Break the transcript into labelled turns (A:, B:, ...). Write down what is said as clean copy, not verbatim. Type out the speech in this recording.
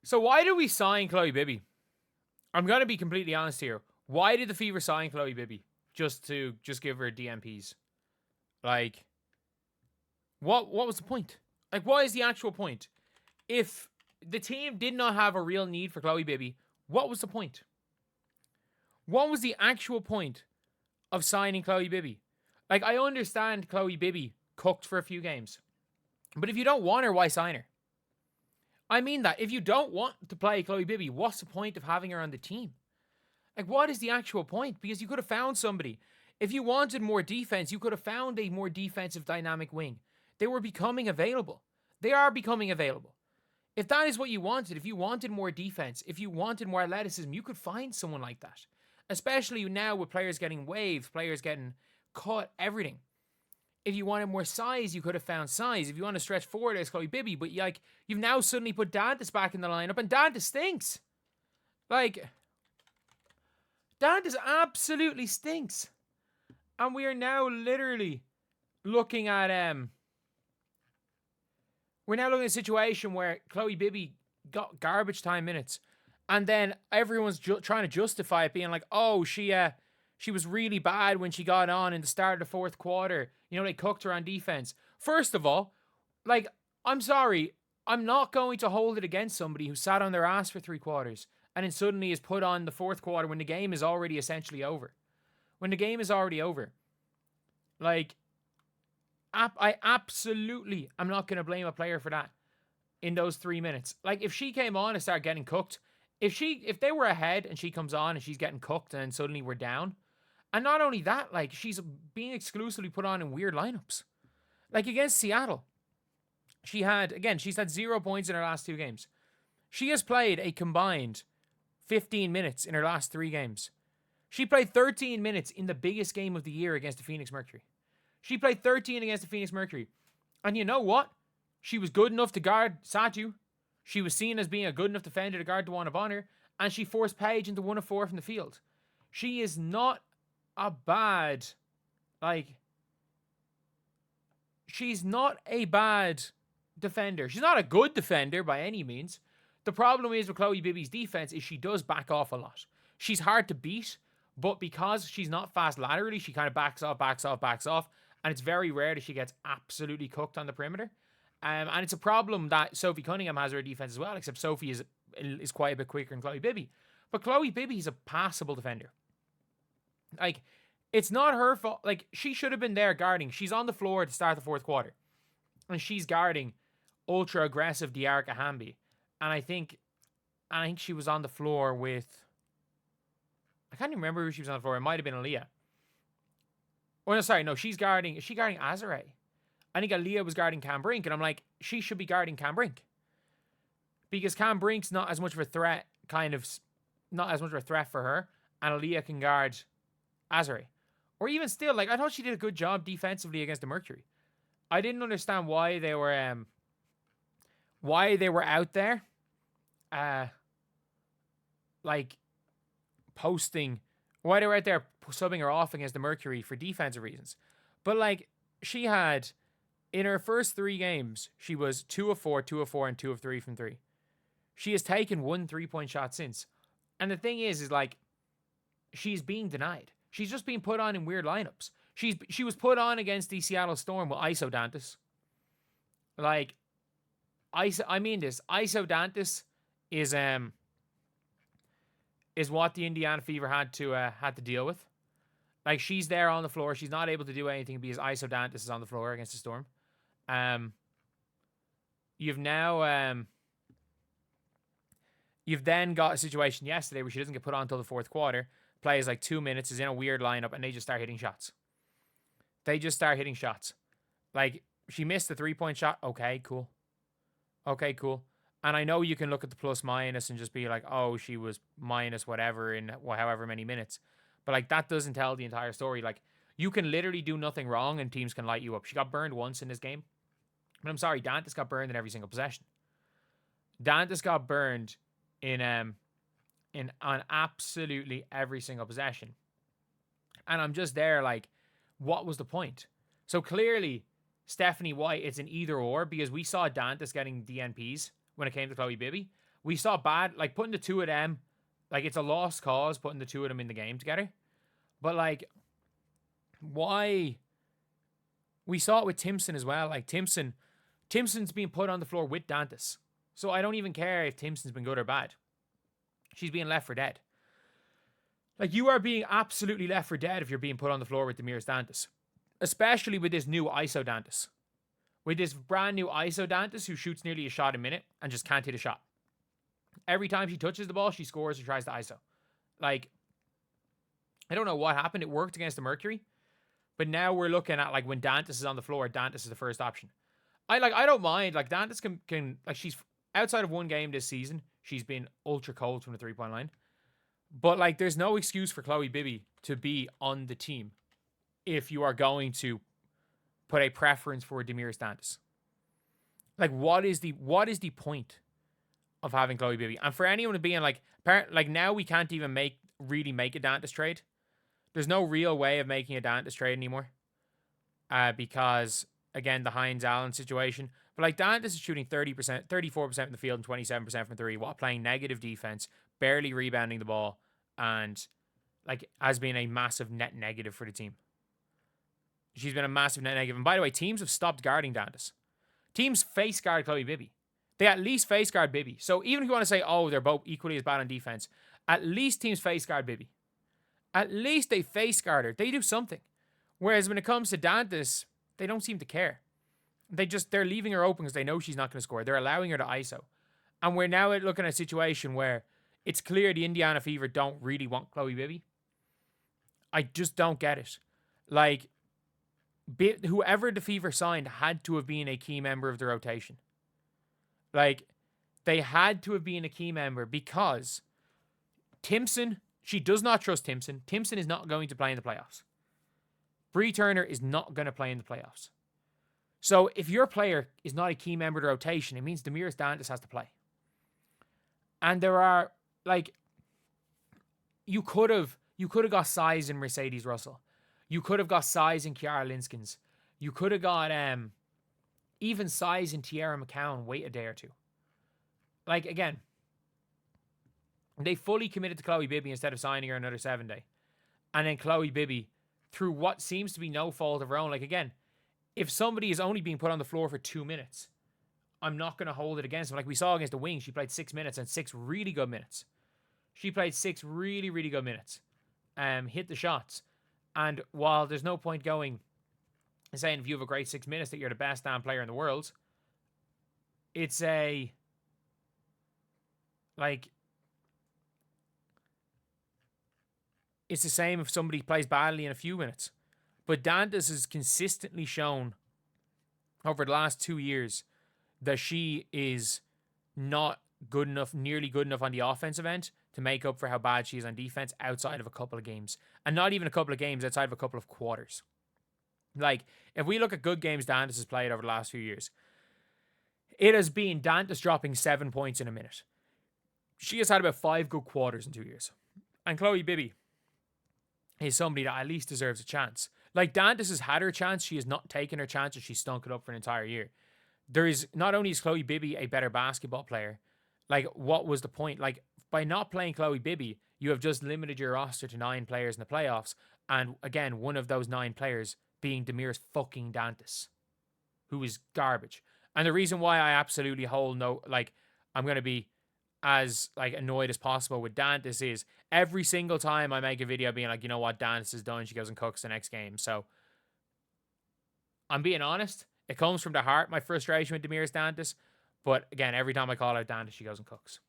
A: So why did we sign Khloe Bibby? I'm going to be completely honest here. Why did the Fever sign Khloe Bibby? Just to give her DMPs? Like, what was the point? Like, what is the actual point? If the team did not have a real need for Khloe Bibby, what was the point? What was the actual point of signing Khloe Bibby? Like, I understand Khloe Bibby cooked for a few games. But if you don't want her, why sign her? I mean that. If you don't want to play Khloe Bibby, what's the point of having her on the team? Like, what is the actual point? Because you could have found somebody. If you wanted more defense, you could have found a more defensive dynamic wing. They were becoming available. They are becoming available. If that is what you wanted, if you wanted more defense, if you wanted more athleticism, you could find someone like that. Especially now with players getting waived, players getting cut, everything. If you wanted more size, you could have found size. If you want to stretch forward, there's Khloe Bibby. But you've now suddenly put Dantis back in the lineup, and Dantis stinks. Like, Dantis absolutely stinks. And we are now literally looking at we're now looking at a situation where Khloe Bibby got garbage time minutes, and then everyone's trying to justify it, being like, "Oh, she was really bad when she got on in the start of the fourth quarter. You know, they cooked her on defense." First of all, like, I'm sorry, I'm not going to hold it against somebody who sat on their ass for 3 quarters and then suddenly is put on the fourth quarter when the game is already essentially over. When the game is already over. Like, I absolutely am not going to blame a player for that in those 3 minutes. Like, if she came on and started getting cooked, if they were ahead and she comes on and she's getting cooked and then suddenly we're down, and not only that, like, she's being exclusively put on in weird lineups. Like, against Seattle, she's had 0 points in her last 2 games. She has played a combined 15 minutes in her last 3 games. She played 13 minutes in the biggest game of the year against the Phoenix Mercury. She played 13 against the Phoenix Mercury. And you know what? She was good enough to guard Satu. She was seen as being a good enough defender to guard the one of honor. And she forced Paige into 1 of 4 from the field. She is not a bad, she's not a bad defender. She's not a good defender by any means. The problem is with Khloe Bibby's defense is she does back off a lot. She's hard to beat, but because she's not fast laterally, she kind of backs off. And it's very rare that she gets absolutely cooked on the perimeter. And it's a problem that Sophie Cunningham has her defense as well, except Sophie is quite a bit quicker than Khloe Bibby. But Khloe Bibby is a passable defender. Like, it's not her fault. Like, she should have been there guarding. She's on the floor to start the fourth quarter. And she's guarding ultra-aggressive Diarca Hamby. And I think she was on the floor with... I can't even remember who she was on the floor. It might have been Aaliyah. Oh, no, sorry. No, she's guarding... Is she guarding Azare? I think Aaliyah was guarding Cam Brink. And I'm like, she should be guarding Cam Brink. Because Cam Brink's not as much of a threat, not as much of a threat for her. And Aaliyah can guard Azare. Or even still, like, I thought she did a good job defensively against the Mercury. I didn't understand why they were out there, posting, why they were out there subbing her off against the Mercury for defensive reasons. But, like, she had, in her first 3 games, she was 2 of 4, 2 of 4, and 2 of 3 from 3. She has taken 1 3-point shot since. And the thing is like, she's being denied. She's just being put on in weird lineups. She was put on against the Seattle Storm with ISO Dantis. Like, ISO Dantis is what the Indiana Fever had to deal with. Like, she's there on the floor. She's not able to do anything because ISO Dantis is on the floor against the Storm. You've then got a situation yesterday where she doesn't get put on until the fourth quarter, plays like 2 minutes, is in a weird lineup, and they just start hitting shots. Like, she missed the 3-point shot. Okay, cool. And I know you can look at the plus minus and just be like, oh, she was minus whatever in however many minutes. But, like, that doesn't tell the entire story. Like, you can literally do nothing wrong and teams can light you up. She got burned once in this game. But I'm sorry, Dantis got burned in every single possession. Dantis got burned on absolutely every single possession. And I'm just there like, what was the point? So clearly, Stephanie White, it's an either or, because we saw Dantis getting DNPs when it came to Khloe Bibby. we saw bad, like putting the two of them, like it's a lost cause putting the two of them in the game together. But like, why? We saw it with Timpson as well. Like Timpson's being put on the floor with Dantis. So I don't even care if Timpson's been good or bad. She's being left for dead. Like, you are being absolutely left for dead if you're being put on the floor with Demiris Dantis. Especially with this new ISO Dantis. With this brand new ISO Dantis who shoots nearly a shot a minute and just can't hit a shot. Every time she touches the ball, she scores or tries to ISO. Like, I don't know what happened. It worked against the Mercury. But now we're looking at, like, when Dantis is on the floor, Dantis is the first option. I don't mind. Like, Dantis can like, she's outside of one game this season, she's been ultra cold from the 3-point line. But, like, there's no excuse for Khloe Bibby to be on the team if you are going to put a preference for Demiris Dantis. Like, what is the point of having Khloe Bibby? And for anyone being like now we can't even really make a Dantis trade. There's no real way of making a Dantis trade anymore. Because, again, the Hines-Allen situation. But, like, Dantis is shooting 34% from the field and 27% from three while playing negative defense, barely rebounding the ball, and, like, has been a massive net negative for the team. She's been a massive net negative. And, by the way, teams have stopped guarding Dantis. Teams face guard Khloe Bibby. They at least face guard Bibby. So even if you want to say, oh, they're both equally as bad on defense, at least teams face guard Bibby. At least they face guard her. They do something. Whereas when it comes to Dantis, they don't seem to care. They're leaving her open because they know she's not going to score. They're allowing her to ISO. And we're now looking at a situation where it's clear the Indiana Fever don't really want Khloe Bibby. I just don't get it. Like, whoever the Fever signed had to have been a key member of the rotation. Like, they had to have been a key member because Timpson, she does not trust Timpson. Timpson is not going to play in the playoffs. Bree Turner is not going to play in the playoffs. So if your player is not a key member of the rotation, it means Demiris Dantis has to play. And there are, like, you could have got size in Mercedes Russell. You could have got size in Kiara Linskins. You could have got even size in Tiara McCowan. Wait a day or two. Like, again, they fully committed to Khloe Bibby instead of signing her another 7-day. And then Khloe Bibby, through what seems to be no fault of her own, like, again, if somebody is only being put on the floor for 2 minutes, I'm not going to hold it against them. Like we saw against the Wings, she played 6 minutes and 6 really good minutes. She played 6 really, really good minutes. Hit the shots. And while there's no point going and saying if you have a great 6 minutes that you're the best damn player in the world, it's the same if somebody plays badly in a few minutes. But Dantis has consistently shown over the last 2 years that she is not good enough, nearly good enough on the offensive end to make up for how bad she is on defense outside of a couple of games. And not even a couple of games, outside of a couple of quarters. Like, if we look at good games Dantis has played over the last few years, it has been Dantis dropping 7 points in a minute. She has had about 5 good quarters in 2 years. And Khloe Bibby is somebody that at least deserves a chance. Like, Dantis has had her chance. She has not taken her chance and she's stunk it up for an entire year. There is, not only is Khloe Bibby a better basketball player, like, what was the point? Like, by not playing Khloe Bibby, you have just limited your roster to 9 players in the playoffs. And again, one of those 9 players being Demiris fucking Dantis, who is garbage. And the reason why I absolutely I'm going to be as, like, annoyed as possible with Dantis is every single time I make a video being like, you know what, Dantis is done, she goes and cooks the next game. So I'm being honest. It comes from the heart, my frustration with Demiris Dantis. But again, every time I call out Dantis, she goes and cooks.